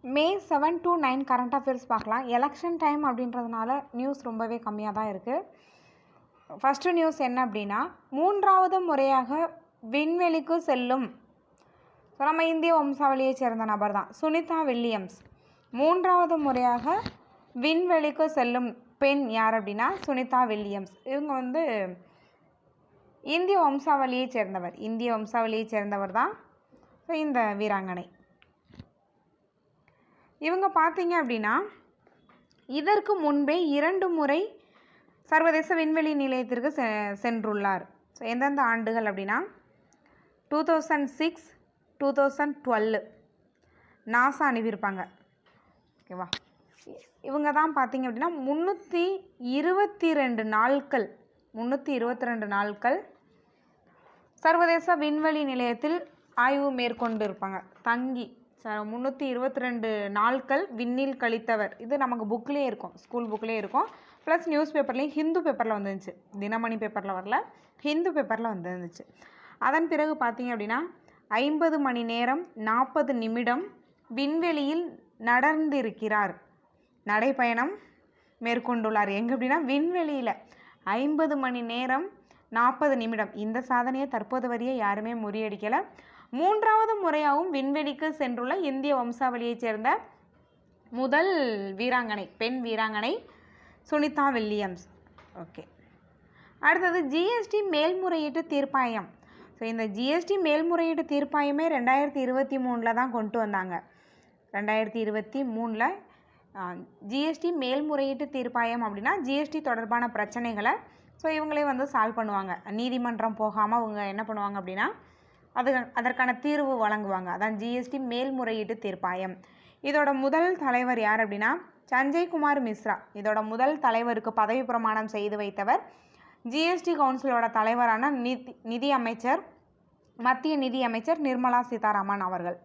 May 7 to 9 current affairs பார்க்கலாம். Election time அப்படின்றதுனால news ரொம்பவே கம்மியாக தான் இருக்குது. ஃபஸ்ட்டு நியூஸ் என்ன அப்படின்னா, 3வது முறையாக விண்வெளிக்கு செல்லும் நம்ம இந்திய வம்சாவளியை சேர்ந்த நபர் தான் சுனிதா வில்லியம்ஸ். 3வது முறையாக விண்வெளிக்கு செல்லும் பெண் யார் அப்படின்னா சுனிதா வில்லியம்ஸ். இவங்க இந்திய வம்சாவளியை சேர்ந்தவர் தான் இந்த வீராங்கனை. இவங்க பார்த்தீங்க அப்படின்னா இதற்கு முன்பே 2 முறை சர்வதேச விண்வெளி நிலையத்திற்கு சென்றுள்ளார். ஸோ எந்தெந்த ஆண்டுகள் அப்படின்னா 2006, 2012 நாசா அனுப்பியிருப்பாங்க. ஓகேவா? இவங்க தான் பார்த்தீங்க அப்படின்னா 322 நாட்கள் சர்வதேச விண்வெளி நிலையத்தில் ஆய்வு மேற்கொண்டு இருப்பாங்க. தங்கி 322 நாட்கள் விண்ணில் கழித்தவர். இது நமக்கு புக்லேயே இருக்கும், ஸ்கூல் புக்லேயே இருக்கும். ப்ளஸ் நியூஸ் பேப்பர்லேயும் ஹிந்து பேப்பரில் வந்துருந்துச்சு, தினமணி பேப்பரில் வரல, ஹிந்து பேப்பரில் வந்துருந்துச்சு. அதன் பிறகு பார்த்தீங்க அப்படின்னா 50 மணி நேரம் 40 நிமிடம் விண்வெளியில் நடந்திருக்கிறார், நடைப்பயணம் மேற்கொண்டுள்ளார். எங்கே அப்படின்னா விண்வெளியில் 50 மணி நேரம் 40 நிமிடம். இந்த சாதனையை தற்போது வரையே யாருமே முறியடிக்கலை. 3வது முறையாகவும் விண்வெளிக்கு சென்றுள்ள இந்திய வம்சாவளியைச் சேர்ந்த முதல் வீராங்கனை, பெண் வீராங்கனை சுனிதா வில்லியம்ஸ். ஓகே, அடுத்தது ஜிஎஸ்டி மேல்முறையீட்டு தீர்ப்பாயம். ஸோ இந்த ஜிஎஸ்டி மேல்முறையீட்டு தீர்ப்பாயமே 2023 தான் கொண்டு வந்தாங்க. 2023 ஜிஎஸ்டி மேல்முறையீட்டு தீர்ப்பாயம் அப்படின்னா ஜிஎஸ்டி தொடர்பான பிரச்சனைகளை இவங்களே சால்வ் பண்ணுவாங்க. நீதிமன்றம் போகாமல் அவங்க என்ன பண்ணுவாங்க அப்படின்னா அதற்கான தீர்வு வழங்குவாங்க. அதான் ஜிஎஸ்டி மேல்முறையீட்டு தீர்ப்பாயம். இதோட முதல் தலைவர் யார் அப்படின்னா சஞ்சய் குமார் மிஸ்ரா. இதோட முதல் தலைவருக்கு பதவி பிரமாணம் செய்து வைத்தவர் ஜிஎஸ்டி கவுன்சிலோட தலைவரான மத்திய நிதி அமைச்சர் நிர்மலா சீதாராமன் அவர்கள்.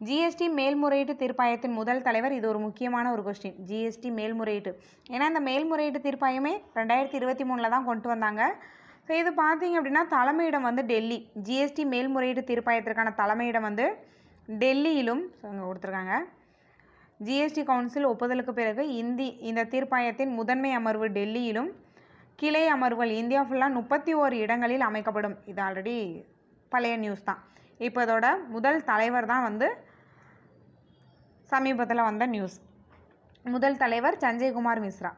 ஜிஎஸ்டி மேல்முறையீட்டு தீர்ப்பாயத்தின் முதல் தலைவர். இது ஒரு முக்கியமான ஒரு கொஸ்டின், ஜிஎஸ்டி மேல்முறையீட்டு. ஏன்னா இந்த மேல்முறையீட்டு தீர்ப்பாயமே 2023 தான் கொண்டு வந்தாங்க. ஸோ இது பார்த்தீங்க அப்படின்னா தலைமையிடம் டெல்லி. ஜிஎஸ்டி மேல்முறையீட்டு தீர்ப்பாயத்திற்கான தலைமையிடம் டெல்லியிலும் இங்கே கொடுத்துருக்காங்க. ஜிஎஸ்டி கவுன்சில் ஒப்புதலுக்கு பிறகு இந்த தீர்ப்பாயத்தின் முதன்மை அமர்வு டெல்லியிலும், கிளை அமர்வுகள் இந்தியா ஃபுல்லாக 31 இடங்களில் அமைக்கப்படும். இது ஆல்ரெடி பழைய நியூஸ் தான். இப்போ இதோட முதல் தலைவர் தான் சமீபத்தில் வந்த நியூஸ். முதல் தலைவர் சஞ்சய்குமார் மிஸ்ரா.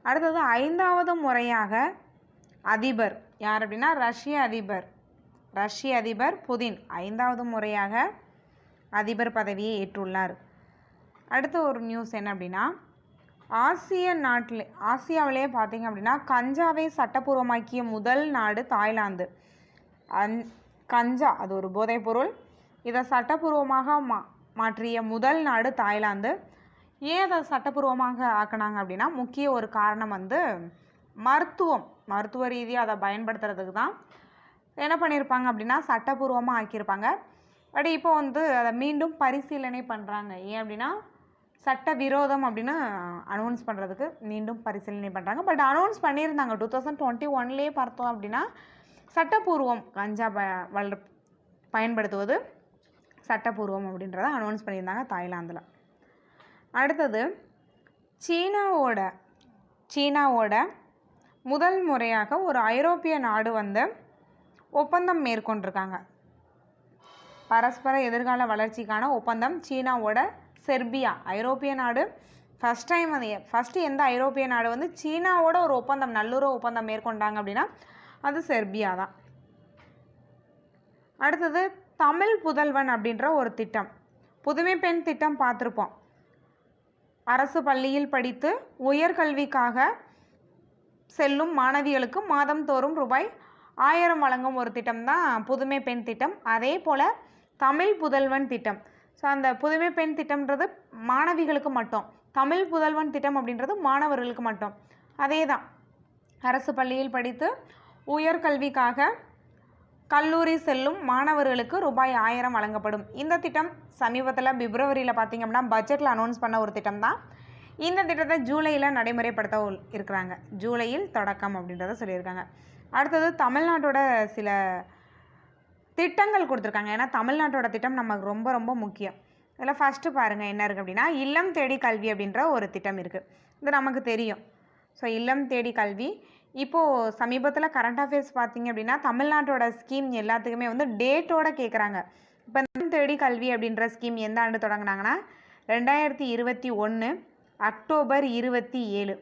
அடுத்தது 5வது முறையாக அதிபர் யார் அப்படின்னா ரஷ்ய அதிபர் புதின் 5வது முறையாக அதிபர் பதவியை ஏற்றுள்ளார். அடுத்த ஒரு நியூஸ் என்ன அப்படின்னா ஆசியாவிலே பார்த்தீங்க அப்படின்னா கஞ்சாவை சட்டப்பூர்வமாக்கிய முதல் நாடு தாய்லாந்து. கஞ்சா அது ஒரு போதைப்பொருள். இதை சட்டப்பூர்வமாக மாற்றிய முதல் நாடு தாய்லாந்து. ஏன் அதை சட்டப்பூர்வமாக ஆக்கினாங்க அப்படின்னா முக்கிய ஒரு காரணம் மருத்துவ ரீதியாக அதை பயன்படுத்துறதுக்கு தான் என்ன பண்ணியிருப்பாங்க அப்படின்னா சட்டப்பூர்வமாக ஆக்கியிருப்பாங்க. பட் இப்போ அதை மீண்டும் பரிசீலனை பண்ணுறாங்க. ஏன் அப்படின்னா சட்ட விரோதம் அப்படின்னு அனௌன்ஸ் பண்ணுறதுக்கு மீண்டும் பரிசீலனை பண்ணுறாங்க. பட் அனௌன்ஸ் பண்ணியிருந்தாங்க 2021 பார்த்தோம் அப்படின்னா சட்டப்பூர்வம் கஞ்சா பயன்படுத்துவது சட்டப்பூர்வம் அப்படின்றத அனௌன்ஸ் பண்ணியிருந்தாங்க தாய்லாந்தில். அடுத்தது சீனாவோட முதல் முறையாக ஒரு ஐரோப்பிய நாடு ஒப்பந்தம் மேற்கொண்டிருக்காங்க. பரஸ்பர எதிர்கால வளர்ச்சிக்கான ஒப்பந்தம் சீனாவோட செர்பியா. ஐரோப்பிய நாடு ஃபஸ்ட்டு எந்த ஐரோப்பிய நாடு சீனாவோட ஒரு ஒப்பந்தம், நல்லுறவு ஒப்பந்தம் மேற்கொண்டாங்க அப்படின்னா அது செர்பியா தான். அடுத்தது தமிழ் புதல்வன் அப்படின்ற ஒரு திட்டம், புதுமை பெண் திட்டம் பார்த்துருப்போம். அரசு பள்ளியில் படித்து உயர்கல்விக்காக செல்லும் மாணவிகளுக்கு மாதந்தோறும் ₹1000 வழங்கும் ஒரு திட்டம் தான் புதுமை பெண் திட்டம். அதே போல் தமிழ் புதல்வன் திட்டம். ஸோ அந்த புதுமை பெண் திட்டம்ன்றது மாணவிகளுக்கு மட்டும், தமிழ் புதல்வன் திட்டம் அப்படின்றது மாணவர்களுக்கு மட்டும். அதே தான், அரசு பள்ளியில் படித்து உயர்கல்விக்காக கல்லூரி செல்லும் மாணவர்களுக்கு ₹1000 வழங்கப்படும். இந்த திட்டம் சமீபத்தில் பிப்ரவரியில் பார்த்திங்க அப்படின்னா பட்ஜெட்டில் அனௌன்ஸ் பண்ண ஒரு திட்டம் தான். இந்த திட்டத்தை ஜூலையில் நடைமுறைப்படுத்த இருக்கிறாங்க. ஜூலையில் தொடக்கம் அப்படின்றத சொல்லியிருக்காங்க. அடுத்தது தமிழ்நாட்டோட சில திட்டங்கள் கொடுத்துருக்காங்க. ஏன்னா தமிழ்நாட்டோட திட்டம் நமக்கு ரொம்ப ரொம்ப முக்கியம். இதில் ஃபஸ்ட்டு பாருங்கள் என்ன இருக்குது அப்படின்னா இல்லம் தேடி கல்வி அப்படின்ற ஒரு திட்டம் இருக்குது. இது நமக்கு தெரியும். ஸோ இல்லம் தேடி கல்வி இப்போது சமீபத்தில் கரண்ட் அஃபேர்ஸ் பார்த்தீங்க அப்படின்னா தமிழ்நாட்டோட ஸ்கீம் எல்லாத்துக்குமே வந்து டேட்டோட கேட்குறாங்க. இப்போ இல்லம் தேடி கல்வி அப்படின்ற ஸ்கீம் எந்த ஆண்டு தொடங்கினாங்கன்னா 2021 அக்டோபர் 27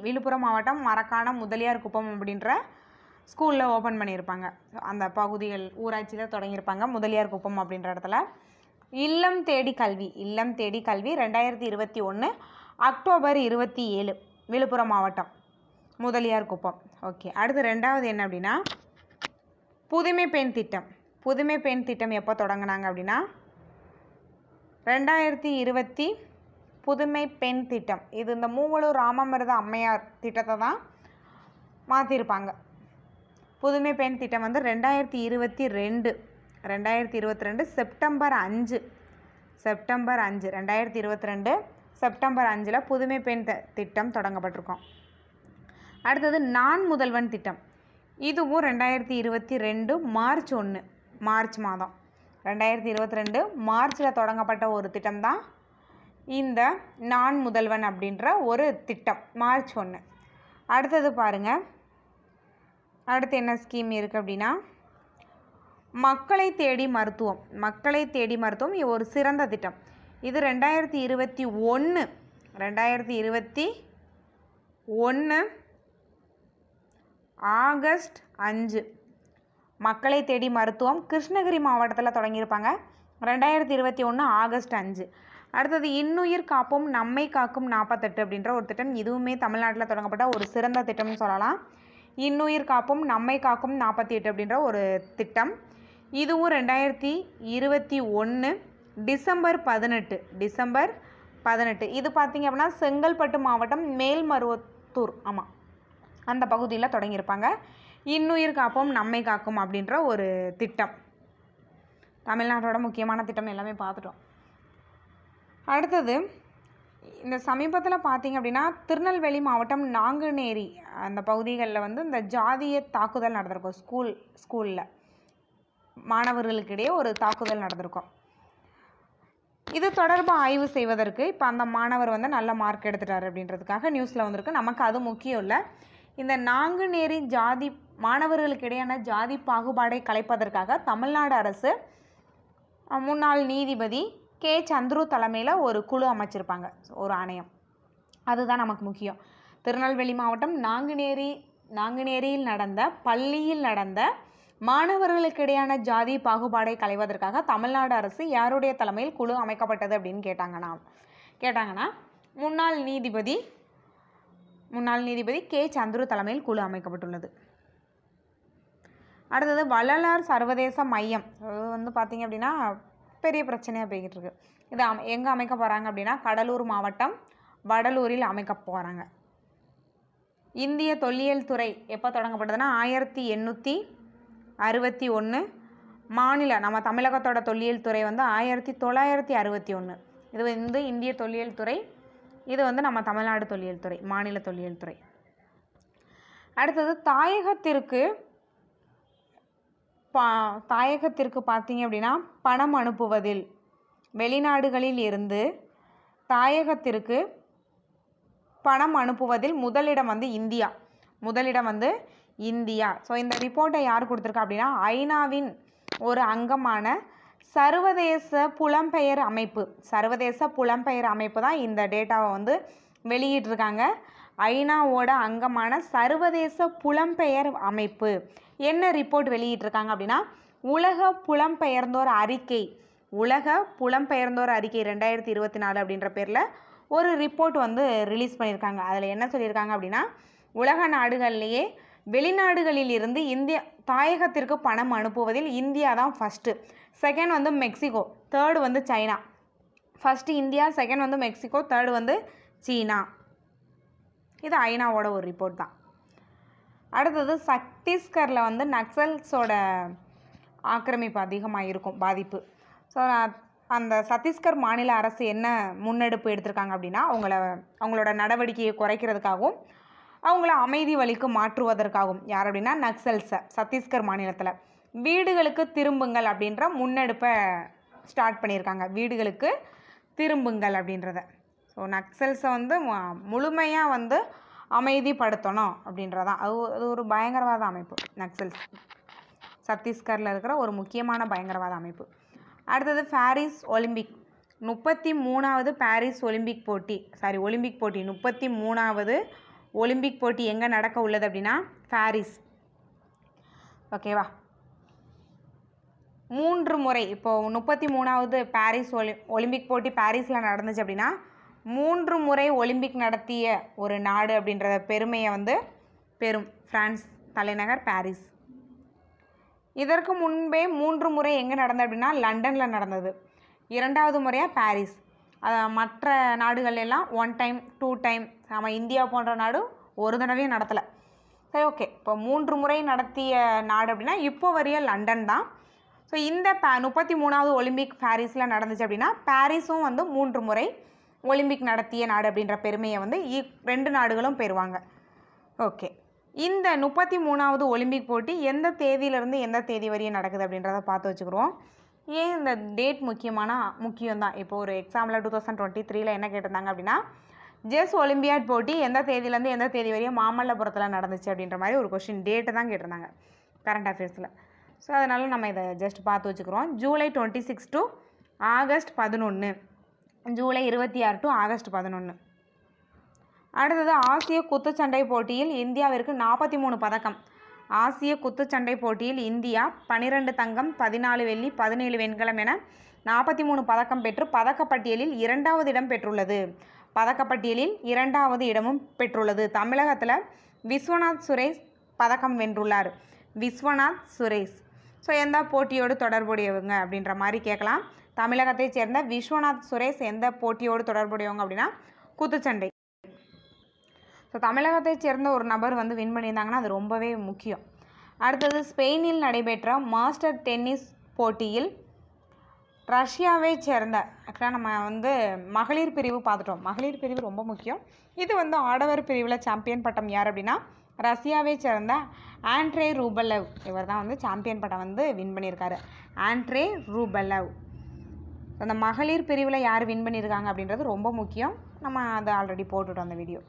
விழுப்புரம் மாவட்டம் மரக்காணம் முதலியார் குப்பம் அப்படின்ற ஸ்கூலில் ஓப்பன் பண்ணியிருப்பாங்க. அந்த பகுதிகள் ஊராட்சியில் தொடங்கியிருப்பாங்க. முதலியார் குப்பம் அப்படின்ற இடத்துல இல்லம் தேடி கல்வி 2021 அக்டோபர் 27 விழுப்புரம் மாவட்டம் முதலியார் குப்பம். ஓகே, அடுத்து ரெண்டாவது என்ன அப்படின்னா புதுமை பெண் திட்டம். புதுமை பெண் திட்டம் எப்போ தொடங்கினாங்க அப்படின்னா 2020 புதுமை பெண் திட்டம். இது இந்த மூவலூர் ராமாமிர்த அம்மையார் திட்டத்தை தான் மாற்றிருப்பாங்க. புதுமை பெண் திட்டம் வந்து 2022 செப்டம்பர் 5 2022 செப்டம்பர் 5 புதுமை பெண் திட்டம் தொடங்கப்பட்டிருக்கோம். அடுத்தது நான் முதல்வன் திட்டம். இதுவும் 2022 மார்ச் மாதம் 2022 மார்ச்சில் தொடங்கப்பட்ட ஒரு திட்டம் தான் இந்த நான் முதல்வன் அப்படின்ற ஒரு திட்டம். மார்ச் 1. அடுத்தது பாருங்கள், அடுத்து என்ன ஸ்கீம் இருக்குது அப்படின்னா மக்களை தேடி மருத்துவம் ஒரு சிறந்த திட்டம். இது 2021 ஆகஸ்ட் 5 மக்களை தேடி மருத்துவம் கிருஷ்ணகிரி மாவட்டத்தில் தொடங்கியிருப்பாங்க. 2021 ஆகஸ்ட் 5. அடுத்தது இன்னுயிர் காப்போம் நம்மை காக்கும் 48 அப்படின்ற ஒரு திட்டம். இதுவுமே தமிழ்நாட்டில் தொடங்கப்பட்ட ஒரு சிறந்த திட்டம்னு சொல்லலாம். இன்னுயிர் காப்போம் நம்மை காக்கும் 48 அப்படின்ற ஒரு திட்டம். இதுவும் 2021 டிசம்பர் 18. இது பார்த்திங்க அப்படின்னா செங்கல்பட்டு மாவட்டம் மேல்மருவத்தூர் அந்த பகுதியில் தொடங்கியிருப்பாங்க. இன்னுயிர் காப்போம் நம்மை காக்கும் அப்படின்ற ஒரு திட்டம். தமிழ்நாட்டோட முக்கியமான திட்டம் எல்லாமே பார்த்துட்டோம். அடுத்தது இந்த சமீபத்தில் பார்த்திங்க அப்படின்னா திருநெல்வேலி மாவட்டம் நாங்குநேரி அந்த பகுதிகளில் வந்து இந்த ஜாதிய தாக்குதல் நடந்திருக்கும். ஸ்கூலில் மாணவர்களுக்கிடையே ஒரு தாக்குதல் நடந்திருக்கும். இது தொடர்பாக ஆய்வு செய்வதற்கு இப்போ அந்த மாணவர் வந்து நல்ல மார்க் எடுத்துட்டார் அப்படின்றதுக்காக நியூஸில் வந்திருக்கு. நமக்கு அது முக்கியம் இல்லை. இந்த நாங்குநேரி மாணவர்களுக்கிடையான ஜாதி பாகுபாடை களைப்பதற்காக தமிழ்நாடு அரசு முன்னாள் நீதிபதி கே. சந்துரு தலைமையில் ஒரு குழு அமைச்சிருப்பாங்க, ஒரு ஆணையம். அதுதான் நமக்கு முக்கியம். திருநெல்வேலி மாவட்டம் நாங்குநேரியில் பள்ளியில் நடந்த மாணவர்களுக்கிடையான ஜாதி பாகுபாடை களைவதற்காக தமிழ்நாடு அரசு யாருடைய தலைமையில் குழு அமைக்கப்பட்டது அப்படின்னு கேட்டாங்கன்னா முன்னாள் நீதிபதி கே. சந்துரு தலைமையில் குழு அமைக்கப்பட்டுள்ளது. அடுத்தது வள்ளலார் சர்வதேச மையம். அது வந்து பார்த்திங்க அப்படின்னா பெரிய பிரச்சனையாக போய்கிட்டு இருக்கு. இது எங்கே அமைக்க போகிறாங்க அப்படின்னா கடலூர் மாவட்டம் வடலூரில் அமைக்க போகிறாங்க. இந்திய தொல்லியல் துறை எப்போ தொடங்கப்பட்டதுன்னா 1861. நம்ம தமிழகத்தோட தொல்லியல் துறை வந்து 1961. இது வந்து இந்திய தொல்லியல் துறை. இது வந்து நம்ம தமிழ்நாடு தொல்லியல் துறை, மாநில தொல்லியல் துறை. அடுத்தது தாயகத்திற்கு பார்த்தீங்க அப்படின்னா பணம் அனுப்புவதில் வெளிநாடுகளில் இருந்து தாயகத்திற்கு பணம் அனுப்புவதில் முதலிடம் வந்து இந்தியா. ஸோ இந்த ரிப்போர்ட்டை யார் கொடுத்துருக்கா அப்படின்னா ஐநாவின் ஒரு அங்கமான சர்வதேச புலம்பெயர் அமைப்பு தான் இந்த டேட்டாவை வந்து வெளியிட்டிருக்காங்க. ஐநாவோட அங்கமான சர்வதேச புலம்பெயர் அமைப்பு என்ன ரிப்போர்ட் வெளியிட்டிருக்காங்க அப்படின்னா உலக புலம்பெயர்ந்தோர் அறிக்கை 2024 அப்படின்ற பேரில் ஒரு ரிப்போர்ட் வந்து ரிலீஸ் பண்ணியிருக்காங்க. அதில் என்ன சொல்லியிருக்காங்க அப்படின்னா உலக நாடுகள்லேயே வெளிநாடுகளில் இருந்து தாயகத்திற்கு பணம் அனுப்புவதில் இந்தியா தான் ஃபஸ்ட்டு. செகண்ட் வந்து மெக்சிகோ, தேர்டு வந்து சைனா. ஃபஸ்ட்டு இந்தியா, செகண்ட் வந்து மெக்சிகோ, தேர்டு வந்து சீனா. இது ஐநாவோட ஒரு ரிப்போர்ட் தான். அடுத்தது சத்தீஸ்கரில் வந்து நக்சல்ஸோட ஆக்கிரமிப்பு அதிகமாக இருக்கும், பாதிப்பு. ஸோ அந்த சத்தீஸ்கர் மாநில அரசு என்ன முன்னெடுப்பு எடுத்திருக்காங்க அப்படின்னா அவங்களோட நடவடிக்கையை குறைக்கிறதுக்காகவும் அவங்கள அமைதி வழிக்கு மாற்றுவதற்காகவும் யார் அப்படின்னா நக்சல்ஸை சத்தீஸ்கர் மாநிலத்தில் வீடுகளுக்கு திரும்புங்கள் அப்படின்ற முன்னெடுப்பை ஸ்டார்ட் பண்ணியிருக்காங்க, வீடுகளுக்கு திரும்புங்கள் அப்படின்றத. ஸோ நக்சல்ஸை வந்து முழுமையாக வந்து அமைதிப்படுத்தணும் அப்படின்றதான். அது ஒரு பயங்கரவாத அமைப்பு நக்சல்ஸ். சத்தீஸ்கரில் இருக்கிற ஒரு முக்கியமான பயங்கரவாத அமைப்பு. அடுத்தது பாரிஸ் ஒலிம்பிக். 33வது பாரிஸ் ஒலிம்பிக் போட்டி, ஒலிம்பிக் போட்டி 33வது ஒலிம்பிக் போட்டி எங்கே நடக்க உள்ளது அப்படின்னா பாரிஸ். ஓகேவா? 3 முறை, இப்போது 33வது பாரிஸ் ஒலிம்பிக் போட்டி பாரிஸில் நடந்துச்சு அப்படின்னா 3 முறை ஒலிம்பிக் நடத்திய ஒரு நாடு அப்படின்ற பெருமையை வந்து பெறும் பிரான்ஸ் தலைநகர் பாரிஸ். இதற்கு முன்பே 3 முறை எங்கே நடந்தது அப்படின்னா லண்டனில் நடந்தது. 2வது முறையாக பாரிஸ். மற்ற நாடுகள் எல்லாம் 1 டைம் 2 டைம். நம்ம இந்தியா போன்ற நாடு ஒரு தடவையும் நடத்தலை. சரி, ஓகே. இப்போ 3 முறை நடத்திய நாடு அப்படின்னா இப்போ வரைய லண்டன் தான். ஸோ இந்த 33வது ஒலிம்பிக் பாரிஸில் நடந்துச்சு அப்படின்னா பாரிஸும் வந்து 3 முறை ஒலிம்பிக் நடத்திய நாடு அப்படின்ற பெருமையை வந்து 2 நாடுகளும் பெறுவாங்க. ஓகே. இந்த 33வது ஒலிம்பிக் போட்டி எந்த தேதியிலேருந்து எந்த தேதி வரையும் நடக்குது அப்படின்றத பார்த்து வச்சுக்கிறோம். ஏன் இந்த டேட் முக்கியம்தான். இப்போ ஒரு எக்ஸாம்பிள் 2023 என்ன கேட்டிருந்தாங்க அப்படின்னா ஜெஸ் ஒலிம்பியாட் போட்டி எந்த தேதியிலேருந்து எந்த தேதி வரையும் மாமல்லபுரத்தில் நடந்துச்சு அப்படின்ற மாதிரி ஒரு கொஸ்டின் டேட்டு தான் கேட்டிருந்தாங்க கரண்ட் அஃபேர்ஸில். ஸோ அதனால் நம்ம இதை ஜஸ்ட் பார்த்து வச்சுக்கிறோம். July 26 to August 11, July 26 to August 11. அடுத்தது ஆசிய குத்துச்சண்டை போட்டியில் இந்தியாவிற்கு 43 பதக்கம். ஆசிய குத்துச்சண்டை போட்டியில் இந்தியா 12 தங்கம், 14 வெள்ளி, 17 வெண்கலம் என 43 பதக்கம் பெற்று பதக்கப்பட்டியலில் 2வது இடம் பெற்றுள்ளது. பதக்கப்பட்டியலில் 2வது இடமும் பெற்றுள்ளது. தமிழகத்தில் விஸ்வநாத் சுரேஷ் பதக்கம் வென்றுள்ளார். விஸ்வநாத் சுரேஷ். ஸோ எந்த போட்டியோடு தொடர்புடையவங்க அப்படின்ற மாதிரி கேட்கலாம். தமிழகத்தைச் சேர்ந்த விஸ்வநாத் சுரேஷ் எந்த போட்டியோடு தொடர்புடையவங்க அப்படின்னா குத்துச்சண்டை. ஸோ தமிழகத்தைச் சேர்ந்த ஒரு நபர் வந்து வின் பண்ணியிருந்தாங்கன்னா அது ரொம்பவே முக்கியம். அடுத்தது ஸ்பெயினில் நடைபெற்ற மாஸ்டர் டென்னிஸ் போட்டியில் ரஷ்யாவை சேர்ந்த, ஆக்சுவலாக நம்ம வந்து மகளிர் பிரிவு பார்த்துட்டோம். மகளிர் பிரிவு ரொம்ப முக்கியம். இது வந்து ஆடவர் பிரிவில் சாம்பியன் பட்டம் யார் அப்படின்னா ரஷ்யாவை சேர்ந்த ஆண்ட்ரே ரூபலவ். இவர் தான் வந்து சாம்பியன் பட்டம் வந்து வின் பண்ணியிருக்காரு. ஆண்ட்ரே ரூபலவ். அந்த மகளிர் பிரிவில் யார் வின் பண்ணியிருக்காங்க அப்படின்றது ரொம்ப முக்கியம். நம்ம அதை ஆல்ரெடி போட்டுட்டோம் அந்த வீடியோ.